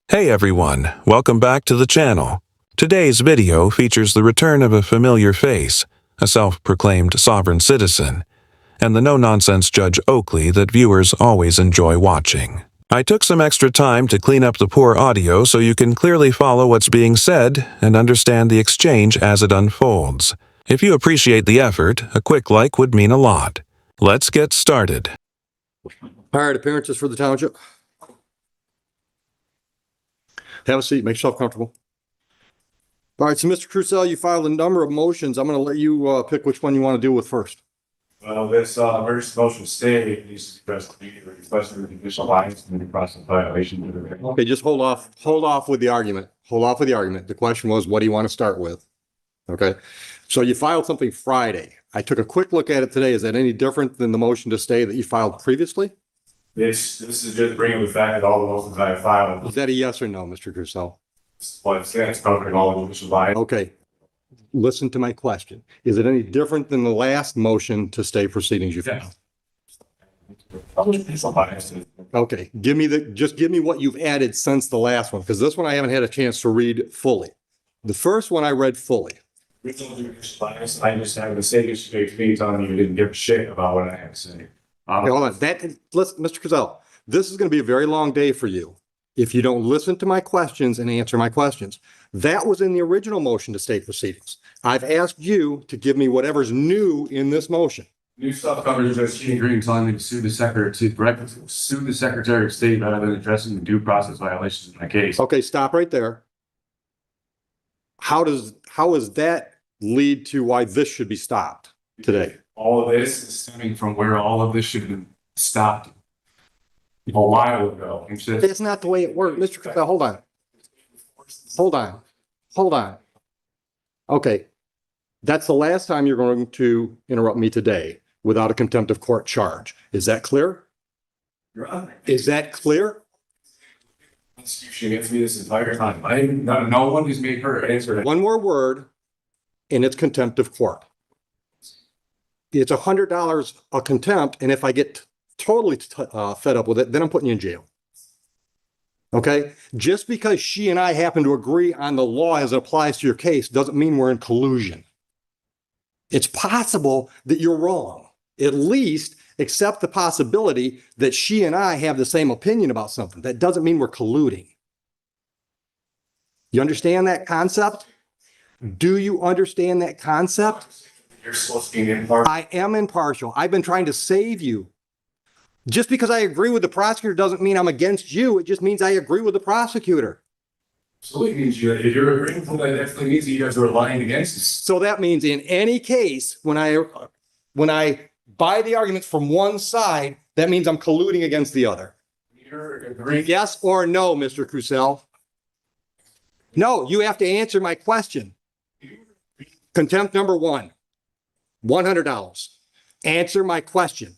Hey everyone, welcome back to the channel. Today's video features the return of a familiar face, a self-proclaimed sovereign citizen, and the no-nonsense Judge Oakley that viewers always enjoy watching. I took some extra time to clean up the poor audio so you can clearly follow what's being said and understand the exchange as it unfolds. If you appreciate the effort, a quick like would mean a lot. Let's get started. Hired appearances for the township. Have a seat, make yourself comfortable. All right, so Mr. Crucell, you filed a number of motions. I'm going to let you pick which one you want to deal with first. Well, this emergency motion stay needs to address the request of the official lines and the process violation. Okay, just hold off with the argument. Hold off with the argument. The question was, what do you want to start with? Okay, so you filed something Friday. I took a quick look at it today. Is that any different than the motion to stay that you filed previously? This is just bringing the fact that all the motions I have filed. Is that a yes or no, Mr. Crucell? What it's covering all the official lines. Okay, listen to my question. Is it any different than the last motion to stay proceedings you filed? Okay, just give me what you've added since the last one, because this one I haven't had a chance to read fully. The first one I read fully. I just have to say this straight face on you didn't give a shit about what I had to say. Okay, hold on. Mr. Crucell, this is going to be a very long day for you if you don't listen to my questions and answer my questions. That was in the original motion to stay proceedings. I've asked you to give me whatever's new in this motion. New stuff covers just Gene Green telling me to sue the Secretary of State rather than addressing the due process violations in my case. Okay, stop right there. How does that lead to why this should be stopped today? All of this is stemming from where all of this should have been stopped a while ago. That's not the way it works. Mr. Crucell, hold on. Okay, that's the last time you're going to interrupt me today without a contempt of court charge. Is that clear? Is that clear? She gets me this entire time. No one has made her answer. One more word, and it's contempt of court. It's $100 a contempt, and if I get totally fed up with it, then I'm putting you in jail. Okay? Just because she and I happen to agree on the law as it applies to your case doesn't mean we're in collusion. It's possible that you're wrong. At least accept the possibility that she and I have the same opinion about something. That doesn't mean we're colluding. You understand that concept? Do you understand that concept? You're supposed to be impartial. I am impartial. I've been trying to save you. Just because I agree with the prosecutor doesn't mean I'm against you. It just means I agree with the prosecutor. So it means if you're agreeing with that, definitely means that you guys are lying against us. So that means in any case, when I buy the arguments from one side, that means I'm colluding against the other. You're agreeing. Yes or no, Mr. Crucell? No, you have to answer my question. Contempt number one, $100. Answer my question.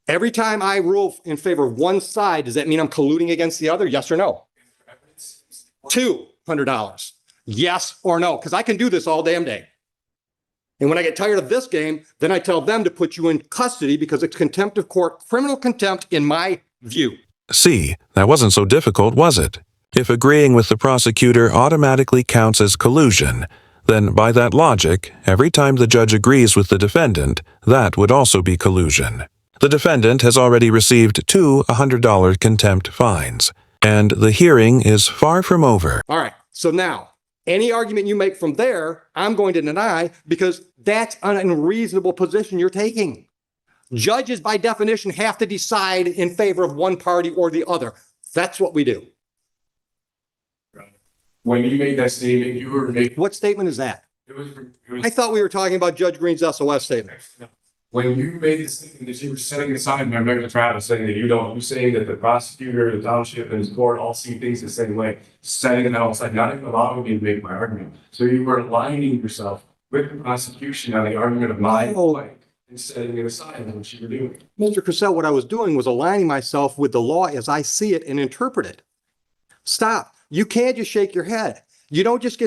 Every time I rule in favor of one side, does that mean I'm colluding against the other? Yes or no? $200. Yes or no? Because I can do this all damn day. And when I get tired of this game, then I tell them to put you in custody because it's contempt of court, criminal contempt in my view. See, that wasn't so difficult, was it? If agreeing with the prosecutor automatically counts as collusion, then by that logic, every time the judge agrees with the defendant, that would also be collusion. The defendant has already received two $100 contempt fines, and the hearing is far from over. All right, so now, any argument you make from there, I'm going to deny because that's an unreasonable position you're taking. Judges, by definition, have to decide in favor of one party or the other. That's what we do. When you made that statement, you were making. What statement is that? It was I thought we were talking about Judge Green's SOS statement. When you made the statement that you were setting aside my regular trial, saying that you're saying that the prosecutor, the township, and his court all see things the same way, setting it outside, not even allowing me to make my argument. So you were aligning yourself with the prosecution on the argument of my point and setting it aside than what you were doing. Mr. Crucell, what I was doing was aligning myself with the law as I see it and interpret it. Stop. You can't just shake your head. You don't just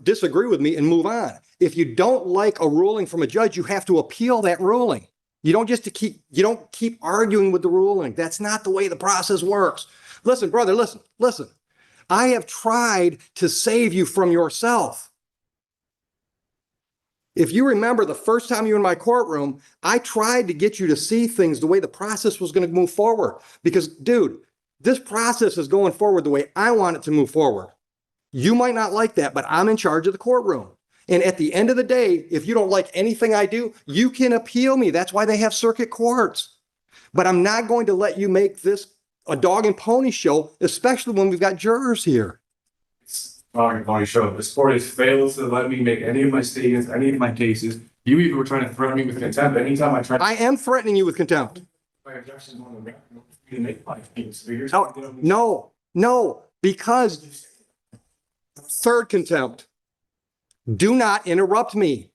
disagree with me and move on. If you don't like a ruling from a judge, you have to appeal that ruling. You don't keep arguing with the ruling. That's not the way the process works. Listen, brother, listen. I have tried to save you from yourself. If you remember the first time you were in my courtroom, I tried to get you to see things the way the process was going to move forward. Because, dude, this process is going forward the way I want it to move forward. You might not like that, but I'm in charge of the courtroom. And at the end of the day, if you don't like anything I do, you can appeal me. That's why they have circuit courts. But I'm not going to let you make this a dog and pony show, especially when we've got jurors here. Dog and pony show. This court has failed to let me make any of my statements, any of my cases. You even were trying to threaten me with contempt anytime I tried. I am threatening you with contempt. My objections on the record to make my case. No, because third contempt. Do not interrupt me.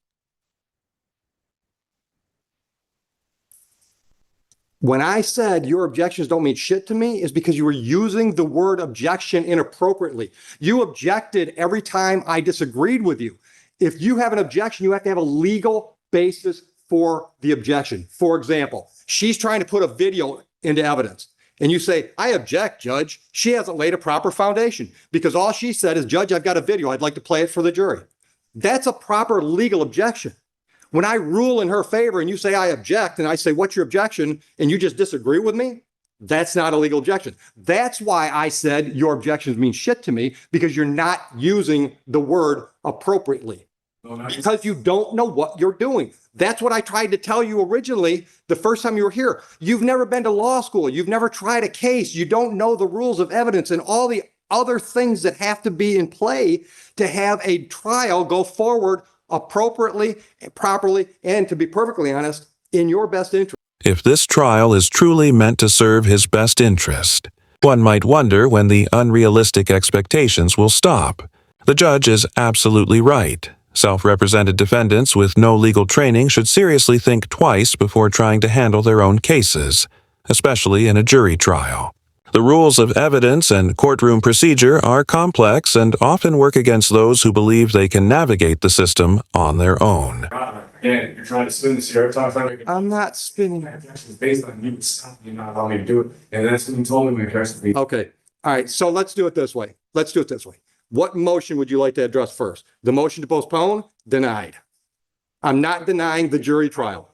When I said your objections don't mean shit to me is because you were using the word objection inappropriately. You objected every time I disagreed with you. If you have an objection, you have to have a legal basis for the objection. For example, she's trying to put a video into evidence and you say, I object, Judge. She hasn't laid a proper foundation because all she said is, Judge, I've got a video. I'd like to play it for the jury. That's a proper legal objection. When I rule in her favor and you say I object and I say, what's your objection? And you just disagree with me, that's not a legal objection. That's why I said your objections mean shit to me because you're not using the word appropriately. Because you don't know what you're doing. That's what I tried to tell you originally the first time you were here. You've never been to law school. You've never tried a case. You don't know the rules of evidence and all the other things that have to be in play to have a trial go forward appropriately, properly, and to be perfectly honest, in your best interest. If this trial is truly meant to serve his best interest, one might wonder when the unrealistic expectations will stop. The judge is absolutely right. Self-represented defendants with no legal training should seriously think twice before trying to handle their own cases, especially in a jury trial. The rules of evidence and courtroom procedure are complex and often work against those who believe they can navigate the system on their own. Again, you're trying to spin this here. I'm not spinning. Based on you stopping, not allowing me to do it. And that's what you told me when you Okay. All right. So let's do it this way. What motion would you like to address first? The motion to postpone? Denied. I'm not denying the jury trial.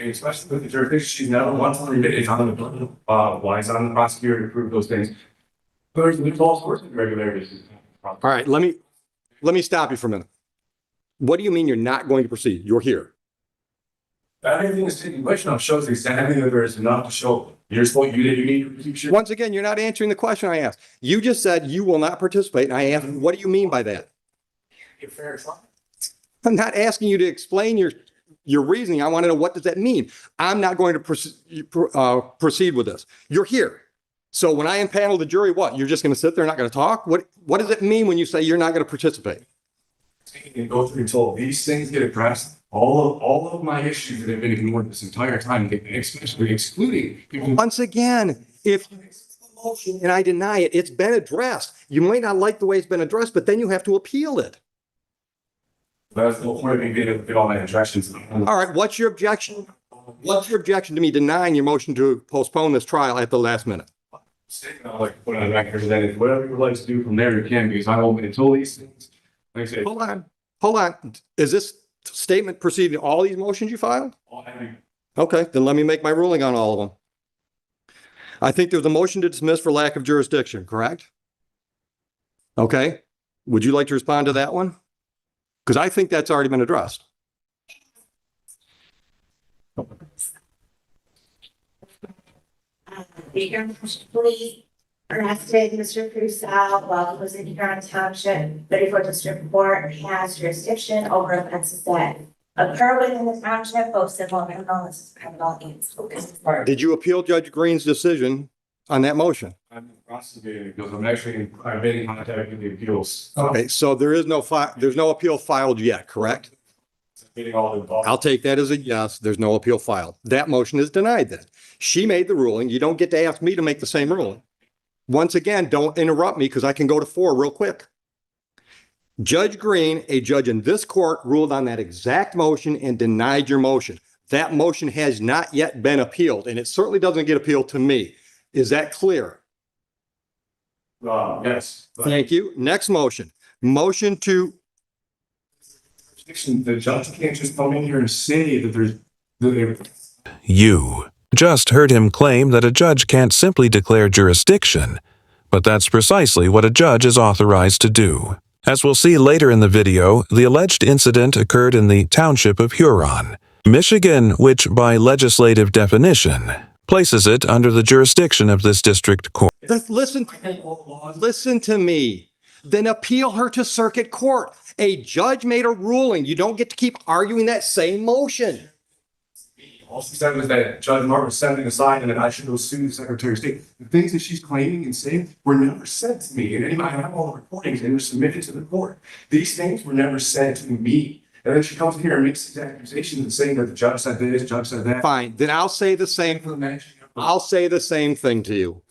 Especially with the jurisdiction, she's never once it's on the why it's on the prosecutor to prove those things. There's false course irregularities. All right, let me stop you for a minute. What do you mean you're not going to proceed? You're here. Everything is taking place now shows exactly that there is enough to show. You need to keep sure. Once again, you're not answering the question I asked. You just said you will not participate, and I asked, what do you mean by that? You're fair. I'm not asking you to explain your reasoning. I want to know, what does that mean? I'm not going to proceed with this. You're here. So when I impanel the jury, what? You're just going to sit there and not going to talk? What does it mean when you say you're not going to participate? And go through until these things get addressed. All of my issues that have been ignored this entire time, especially excluding people. Once again, if you accept the motion and I deny it, it's been addressed. You might not like the way it's been addressed, but then you have to appeal it. That's the whole point of me being able to get all my objections. All right, what's your objection? What's your objection to me denying your motion to postpone this trial at the last minute? I'd like to put on the record that if whatever you would like to do from there, you can, because I won't until these things. Like I say, Hold on. Is this statement preceding all these motions you filed? Okay, then let me make my ruling on all of them. I think there's a motion to dismiss for lack of jurisdiction, correct? Okay. Would you like to respond to that one? Because I think that's already been addressed. Speaker, please arrested Mr. Crusoe while he was in Huron Township, but if our district court has jurisdiction over offenses that occur within the township, both civil and criminal, this is criminal and Did you appeal Judge Green's decision on that motion? I'm investigating because I've been in contact with the appeals. Okay, so there's no appeal filed yet, correct? Getting all involved. I'll take that as a yes. There's no appeal filed. That motion is denied then. She made the ruling. You don't get to ask me to make the same ruling. Once again, don't interrupt me because I can go to 4 real quick. Judge Green, a judge in this court, ruled on that exact motion and denied your motion. That motion has not yet been appealed, and it certainly doesn't get appealed to me. Is that clear? Yes. Thank you. Next motion. Motion to, The judge can't just come in here and say that You just heard him claim that a judge can't simply declare jurisdiction, but that's precisely what a judge is authorized to do. As we'll see later in the video, the alleged incident occurred in the township of Huron, Michigan, which by legislative definition places it under the jurisdiction of this district court. listen to me. Then appeal her to circuit court. A judge made a ruling. You don't get to keep arguing that same motion. all she said was that Judge Martin was setting aside and that I should go sue the Secretary of State. The things that she's claiming and saying were never said to me. And anybody, I have all the recordings, they were submitted to the court. These things were never said to me. And then she comes here and makes these accusations and saying that the judge said this, judge said that. Fine, then I'll say the same. I'll say the same thing to you.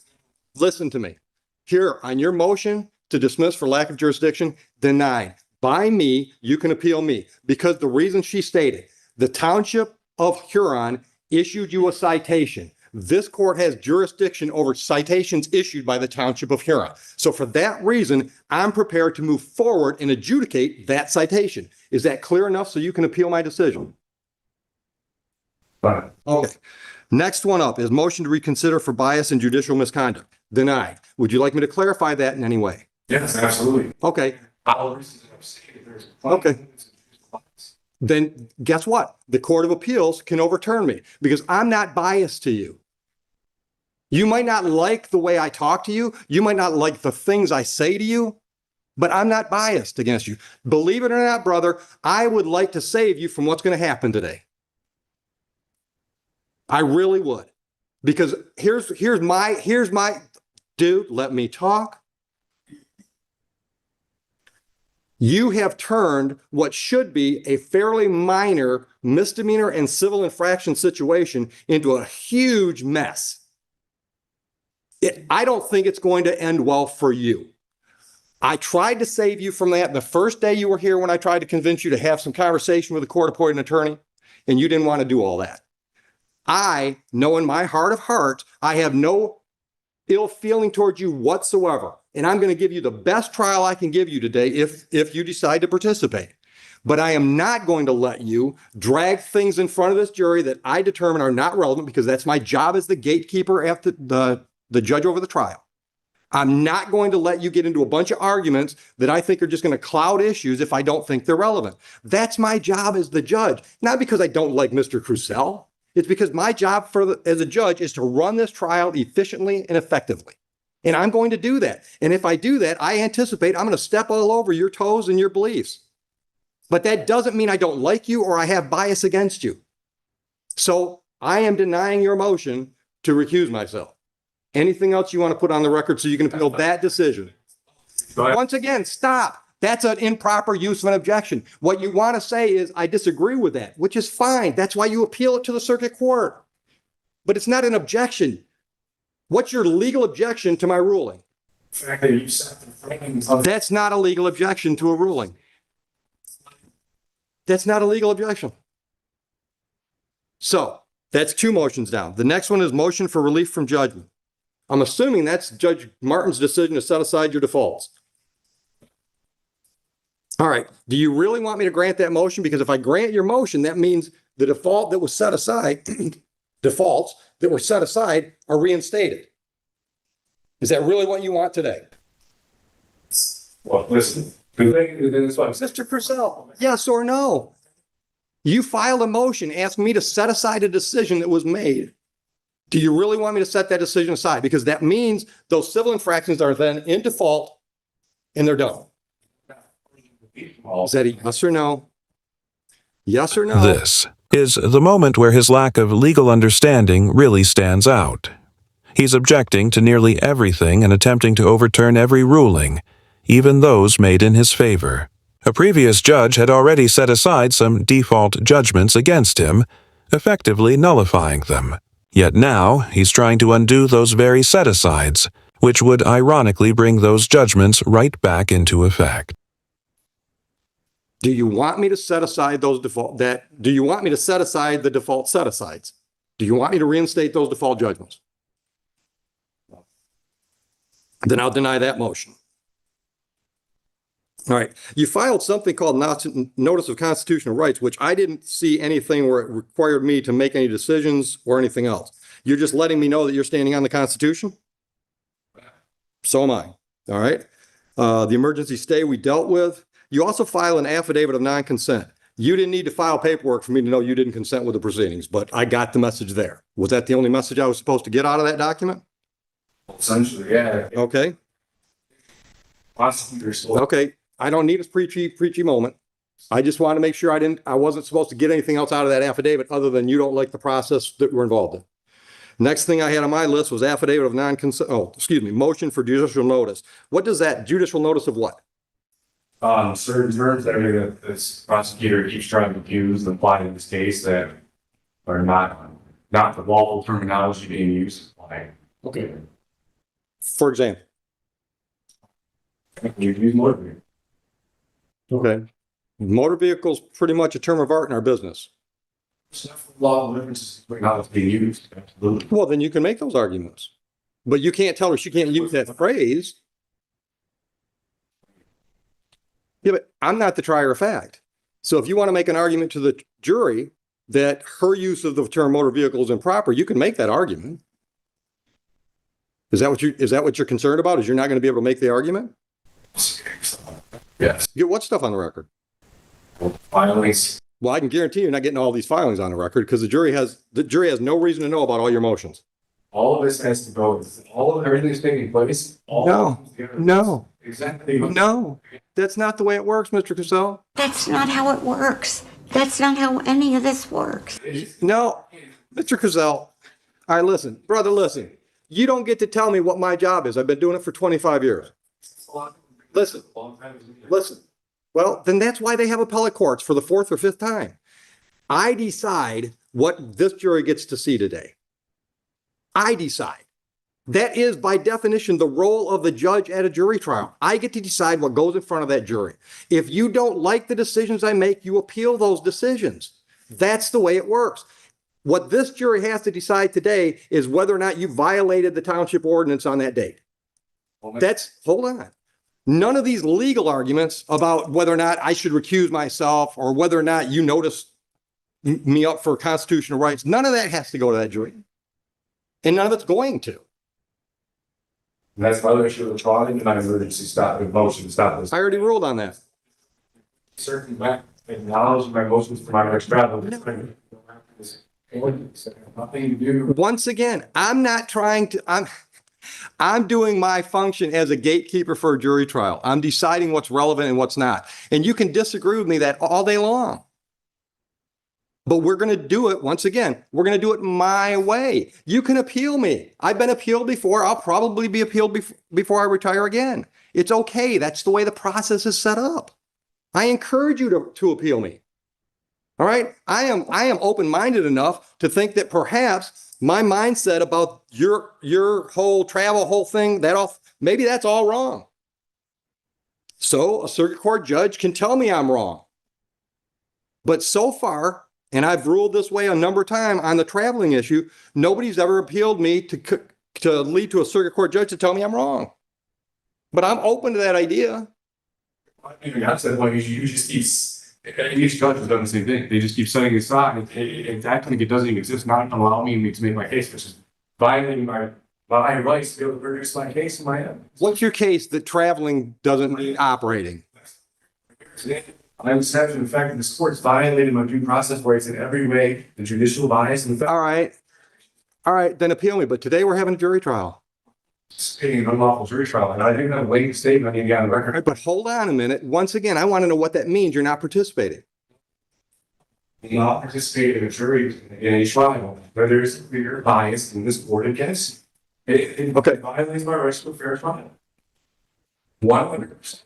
Listen to me. Here, on your motion to dismiss for lack of jurisdiction, denied. By me, you can appeal me. Because the reason she stated, the township of Huron issued you a citation. This court has jurisdiction over citations issued by the township of Huron. So for that reason, I'm prepared to move forward and adjudicate that citation. Is that clear enough so you can appeal my decision? Fine. Okay. Next one up is motion to reconsider for bias and judicial misconduct. Denied. Would you like me to clarify that in any way? Yes, absolutely. Okay. Okay. Then guess what? The Court of Appeals can overturn me because I'm not biased to you. You might not like the way I talk to you. You might not like the things I say to you, but I'm not biased against you. Believe it or not, brother, I would like to save you from what's going to happen today. I really would. Because here's my dude, let me talk. You have turned what should be a fairly minor misdemeanor and civil infraction situation into a huge mess. I don't think it's going to end well for you. I tried to save you from that the first day you were here when I tried to convince you to have some conversation with a court-appointed attorney, and you didn't want to do all that. I know in my heart of hearts, I have no ill feeling towards you whatsoever. And I'm going to give you the best trial I can give you today if you decide to participate. But I am not going to let you drag things in front of this jury that I determine are not relevant because that's my job as the gatekeeper after the judge over the trial. I'm not going to let you get into a bunch of arguments that I think are just going to cloud issues if I don't think they're relevant. That's my job as the judge, not because I don't like Mr. Crucell. It's because my job as a judge is to run this trial efficiently and effectively. And I'm going to do that. And if I do that, I anticipate I'm going to step all over your toes and your beliefs. But that doesn't mean I don't like you or I have bias against you. So I am denying your motion to recuse myself. Anything else you want to put on the record so you can appeal that decision? Once again, stop. That's an improper use of an objection. What you want to say is, I disagree with that, which is fine. That's why you appeal it to the circuit court. But it's not an objection. What's your legal objection to my ruling? That's not a legal objection to a ruling. That's not a legal objection. So that's two motions down. The next one is motion for relief from judgment. I'm assuming that's Judge Martin's decision to set aside your defaults. All right. Do you really want me to grant that motion? Because if I grant your motion, that means the default that was set aside, defaults that were set aside are reinstated. Is that really what you want today? Well, listen, Mr. Purcell, yes or no? You filed a motion asking me to set aside a decision that was made. Do you really want me to set that decision aside? Because that means those civil infractions are then in default and they're done. Is that a yes or no? Yes or no? This is the moment where his lack of legal understanding really stands out. He's objecting to nearly everything and attempting to overturn every ruling, even those made in his favor. A previous judge had already set aside some default judgments against him, effectively nullifying them. Yet now he's trying to undo those very set-asides, which would ironically bring those judgments right back into effect. Do you want me to set aside those do you want me to set aside the default set-asides? Do you want me to reinstate those default judgments? then I'll deny that motion. All right, you filed something called Notice of Constitutional Rights, which I didn't see anything where it required me to make any decisions or anything else. You're just letting me know that you're standing on the Constitution? So am I, all right? The emergency stay we dealt with. You also file an affidavit of non-consent. You didn't need to file paperwork for me to know you didn't consent with the proceedings, but I got the message there. Was that the only message I was supposed to get out of that document? Essentially, yeah. Okay, Prosecutors. okay. I don't need a preachy moment. I just want to make sure I wasn't supposed to get anything else out of that affidavit other than you don't like the process that we're involved in. Next thing I had on my list was affidavit of non-consent, motion for judicial notice. What does that, judicial notice of what? Certain terms that everything that this prosecutor keeps trying to use and apply in this case that are not the lawful terminology being used. Like, okay, For example. you use motor vehicle. Okay. Motor vehicles, pretty much a term of art in our business. Law differences between how it's being used. Absolutely. Well, then you can make those arguments. But you can't tell her she can't use that phrase. Yeah, but I'm not the trier of fact. So if you want to make an argument to the jury that her use of the term motor vehicle is improper, you can make that argument. Is that what you're concerned about? Is you're not going to be able to make the argument? Yes. Get what stuff on the record? Filings. Well, I can guarantee you're not getting all these filings on the record because the jury has no reason to know about all your motions. All of this has to go. All of everything's taking place. No. Exactly. No, that's not the way it works, Mr. Cassell. That's not how it works. That's not how any of this works. No, Mr. Cassell. All right, listen, brother, listen. You don't get to tell me what my job is. I've been doing it for 25 years. Listen. Well, then that's why they have appellate courts for the fourth or fifth time. I decide what this jury gets to see today. I decide. That is, by definition, the role of the judge at a jury trial. I get to decide what goes in front of that jury. If you don't like the decisions I make, you appeal those decisions. That's the way it works. What this jury has to decide today is whether or not you violated the township ordinance on that date. Hold on. None of these legal arguments about whether or not I should recuse myself or whether or not you notice me up for constitutional rights, none of that has to go to that jury. And none of it's going to. And that's why I should have tried and not emergency stop the motion to stop this. I already ruled on that. Certain acknowledge my motions for my next travel. Nothing to do. Once again, I'm not trying to, I'm doing my function as a gatekeeper for a jury trial. I'm deciding what's relevant and what's not. And you can disagree with me that all day long. But we're going to do it, once again, we're going to do it my way. You can appeal me. I've been appealed before. I'll probably be appealed before I retire again. It's okay. That's the way the process is set up. I encourage you to appeal me. All right. I am open-minded enough to think that perhaps my mindset about your whole travel, whole thing, maybe that's all wrong. So a circuit court judge can tell me I'm wrong. But so far, and I've ruled this way a number of times on the traveling issue, nobody's ever appealed me to lead to a circuit court judge to tell me I'm wrong. But I'm open to that idea. That's the point. You just keep. Each judge has done the same thing. They just keep setting it aside and acting like it doesn't even exist, not allowing me to make my case, which is violating my rights to be able to produce my case in my head. What's your case that traveling doesn't mean operating? I was having the fact that this court's violated my due process rights in every way, the judicial bias and the fact. All right, then appeal me. But today we're having a jury trial. Stating an unlawful jury trial, and I think that waiting statement I need to get on the record. All right, but hold on a minute. Once again, I want to know what that means. You're not participating. Not participate in a jury in a trial where there is clear bias in this court against it. Okay. Violates my rights to a fair trial. 100%.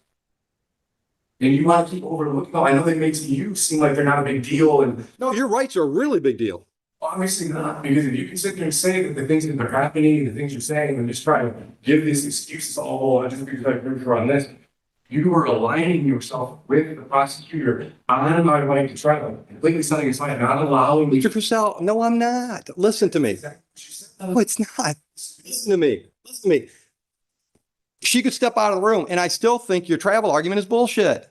And you want to keep overlooking. No, I know they make you seem like they're not a big deal, and No, your rights are a really big deal. obviously not, because if you can sit there and say that the things that are happening, the things you're saying, and just try to give these excuses, oh, just because I proved her on this, you are aligning yourself with the prosecutor on my right to trial, completely setting aside, not allowing me. Mr. Purcell, no, I'm not. Listen to me. No, it's not. Listen to me. She could step out of the room, and I still think your travel argument is bullshit.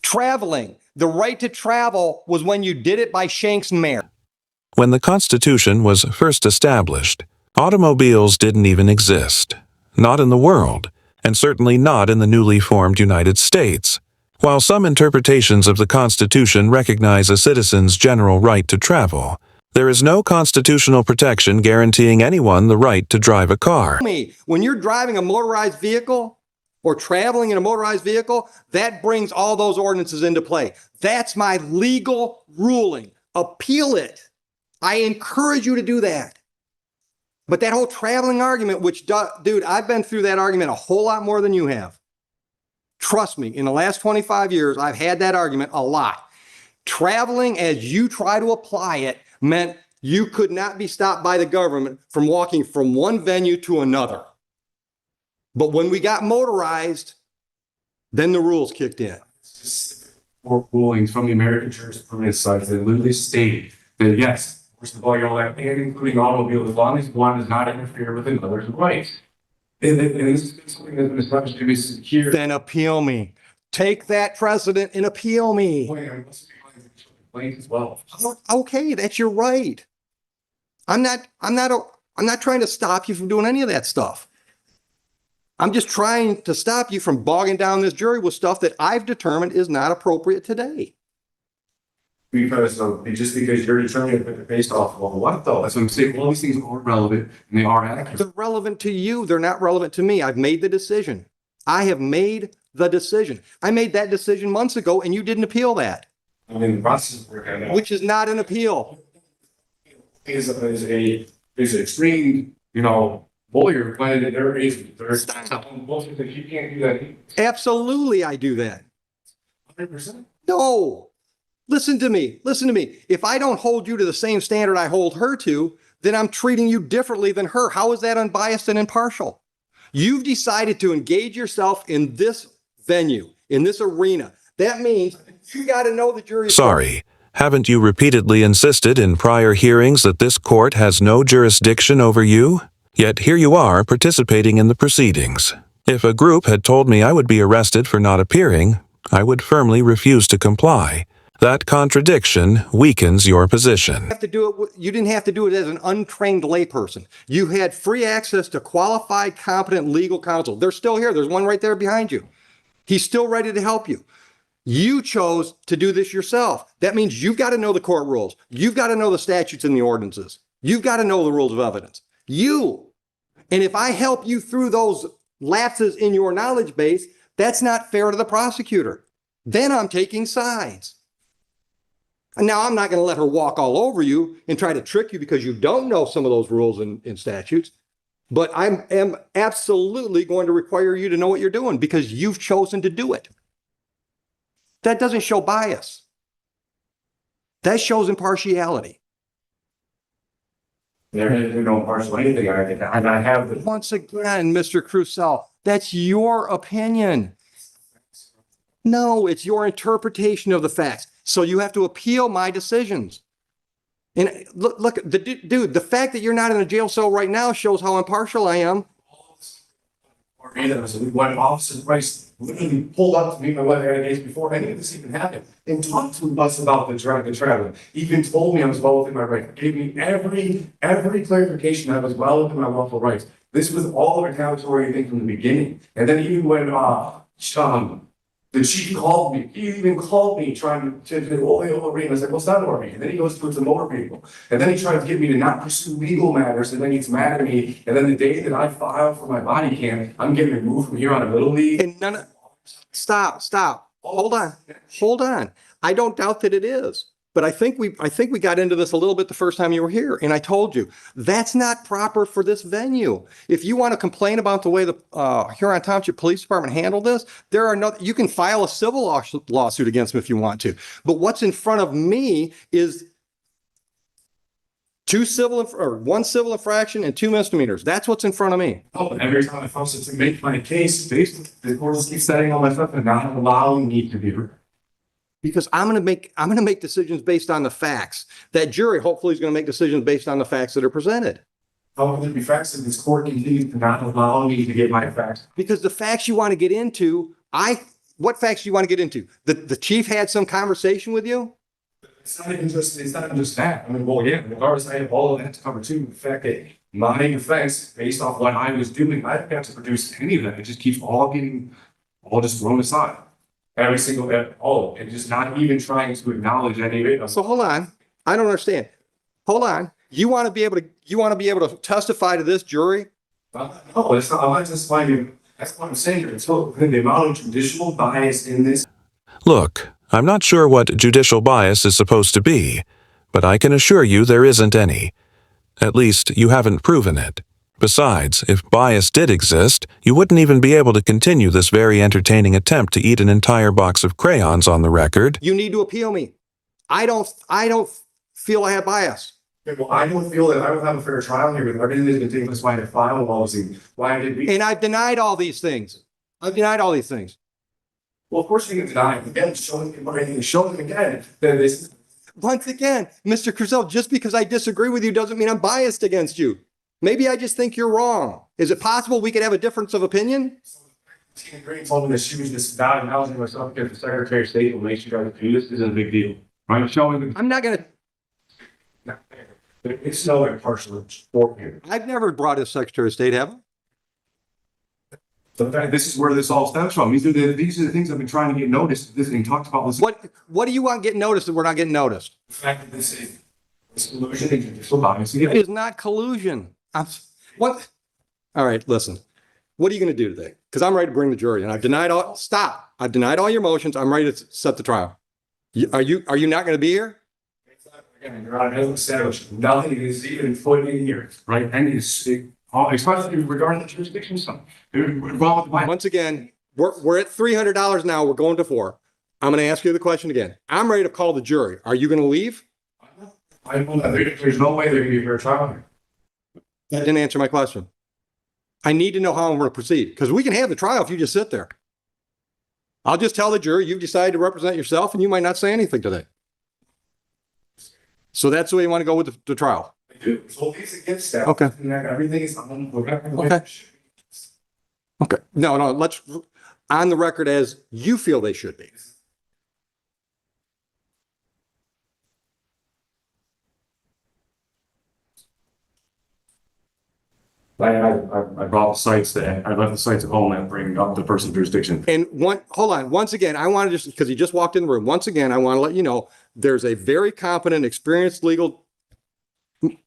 Traveling, the right to travel was when you did it by Shanks Mare. When the Constitution was first established, automobiles didn't even exist. Not in the world, and certainly not in the newly formed United States. While some interpretations of the Constitution recognize a citizen's general right to travel, there is no constitutional protection guaranteeing anyone the right to drive a car. When you're driving a motorized vehicle or traveling in a motorized vehicle, that brings all those ordinances into play. That's my legal ruling. Appeal it. I encourage you to do that. But that whole traveling argument, which, dude, I've been through that argument a whole lot more than you have. Trust me, in the last 25 years, I've had that argument a lot. Traveling as you try to apply it meant you could not be stopped by the government from walking from one venue to another. But when we got motorized, then the rules kicked in. Court rulings from the American jurisprudence sites that literally stated that yes, first of all, you're allowed, and including automobiles, as long as one does not interfere with another's rights. And this is something that's been established to be secure. Then appeal me. Take that precedent and appeal me. As well. Okay, that's your right. I'm not trying to stop you from doing any of that stuff. I'm just trying to stop you from bogging down this jury with stuff that I've determined is not appropriate today. Because just because you're determining it based off of what though? That's what I'm saying. All these things are relevant and they are accurate. They're relevant to you. They're not relevant to me. I've made the decision. I have made the decision. I made that decision months ago and you didn't appeal that. I mean, the process is which is not an appeal. Is an extreme, lawyer, but there's bullshit that you can't do that. Absolutely, I do that. 100%. No. Listen to me. If I don't hold you to the same standard I hold her to, then I'm treating you differently than her. How is that unbiased and impartial? You've decided to engage yourself in this venue, in this arena. That means you got to know the jury. Sorry, haven't you repeatedly insisted in prior hearings that this court has no jurisdiction over you? Yet here you are participating in the proceedings. If a group had told me I would be arrested for not appearing, I would firmly refuse to comply. That contradiction weakens your position. You didn't have to do it as an untrained layperson. You had free access to qualified, competent legal counsel. They're still here. There's one right there behind you. He's still ready to help you. You chose to do this yourself. That means you've got to know the court rules. You've got to know the statutes and the ordinances. You've got to know the rules of evidence. And if I help you through those lapses in your knowledge base, that's not fair to the prosecutor. Then I'm taking sides. And now I'm not going to let her walk all over you and try to trick you because you don't know some of those rules and statutes. But I am absolutely going to require you to know what you're doing because you've chosen to do it. That doesn't show bias. That shows impartiality. There is no partial anything. And I have the. Once again, Mr. Crusoe, that's your opinion. No, it's your interpretation of the facts. So you have to appeal my decisions. And look, dude, the fact that you're not in a jail cell right now shows how impartial I am. When Officer Price literally pulled up to meet my wife days before any of this even happened and talked to us about the traveling, even told me I was well within my rights, gave me every clarification I was well within my lawful rights. This was all a retaliatory thing from the beginning. And then even when the chief called me, he even called me trying to arena. I was like, what's that arena? And then he goes towards the motor vehicle. And then he tries to get me to not pursue legal matters. And then he's mad at me. And then the day that I filed for my body cam, I'm getting removed from here on a Little League. And stop. Hold on. I don't doubt that it is. But I think we got into this a little bit the first time you were here. And I told you, that's not proper for this venue. If you want to complain about the way the Huron Township Police Department handled this, you can file a civil lawsuit against them if you want to. But what's in front of me is one civil infraction and 2 misdemeanors. That's what's in front of me. Oh, and every time I force it to make my case, the court keeps setting all my stuff and not allowing me to be heard. Because I'm going to make decisions based on the facts. That jury hopefully is going to make decisions based on the facts that are presented. How can there be facts if this court continues to not allow me to get my facts? Because the facts you want to get into, what facts do you want to get into? The chief had some conversation with you? It's not even just that. I mean, well, yeah, regardless, I have all of that to cover too. The fact that my defense, based off what I was doing, I didn't have to produce any of that. It just keeps all just thrown aside. Every single, all, and just not even trying to acknowledge any of it. So hold on. I don't understand. Hold on. You want to be able to testify to this jury? No, it's not. I'm not testifying. That's what I'm saying. It's the amount of judicial bias in this. Look, I'm not sure what judicial bias is supposed to be, but I can assure you there isn't any. At least, you haven't proven it. Besides, if bias did exist, you wouldn't even be able to continue this very entertaining attempt to eat an entire box of crayons on the record. You need to appeal me. I don't feel I have bias. Okay, well, I don't feel that I would have a fair trial here with everything that's been taking place. Why I filed policy? Why did we? And I've denied all these things. Well, of course you can deny it. Again, showing again that this. Once again, Mr. Cruzel, just because I disagree with you doesn't mean I'm biased against you. Maybe I just think you're wrong. Is it possible we could have a difference of opinion? Tina Green told me that she was just not acknowledging myself because the Secretary of State will make sure that this isn't a big deal. Right? Showing. I'm not going to. It's no impartial sport here. I've never brought a Secretary of State, have I? The fact this is where this all stems from. These are the things I've been trying to get noticed. This thing talked about. What do you want getting noticed that we're not getting noticed? The fact that this is collusion and judicial bias. It is not collusion. What? All right, listen. What are you going to do today? Because I'm ready to bring the jury, and I've denied all. Stop! I've denied all your motions. I'm ready to set the trial. Are you not going to be here? Again, Your Honor, has established nothing is even put in here, right? And it's especially regarding the jurisdiction stuff. Once again, we're at $300 now. We're going to $400. I'm going to ask you the question again. I'm ready to call the jury. Are you going to leave? I know that there's no way they're going to be fair trial here. That didn't answer my question. I need to know how I'm going to proceed, because we can have the trial if you just sit there. I'll just tell the jury you've decided to represent yourself, and you might not say anything today. So that's the way you want to go with the trial. I do. So case against that. Okay. Everything is on the record. Okay. Okay. No, let's on the record as you feel they should be. I brought the sites I left the sites at home and bring up the person's jurisdiction. And hold on. Once again, I want to just, because he just walked in the room. Once again, I want to let you know there's a very competent, experienced legal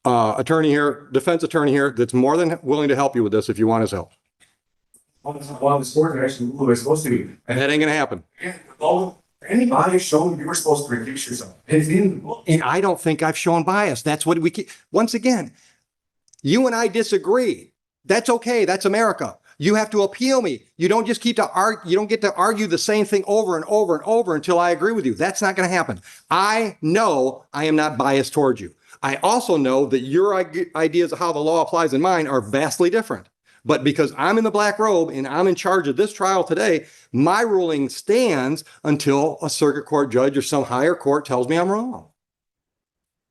attorney here, defense attorney here, that's more than willing to help you with this if you want his help. Well, this court actually who is supposed to be. And that ain't going to happen. Anybody showing you were supposed to recuse yourself. It's in the book. And I don't think I've shown bias. That's what we keep. Once again, you and I disagree. That's okay. That's America. You have to appeal me. You don't just keep to argue. You don't get to argue the same thing over and over and over until I agree with you. That's not going to happen. I know I am not biased towards you. I also know that your ideas of how the law applies in mine are vastly different. But because I'm in the black robe and I'm in charge of this trial today, my ruling stands until a circuit court judge or some higher court tells me I'm wrong.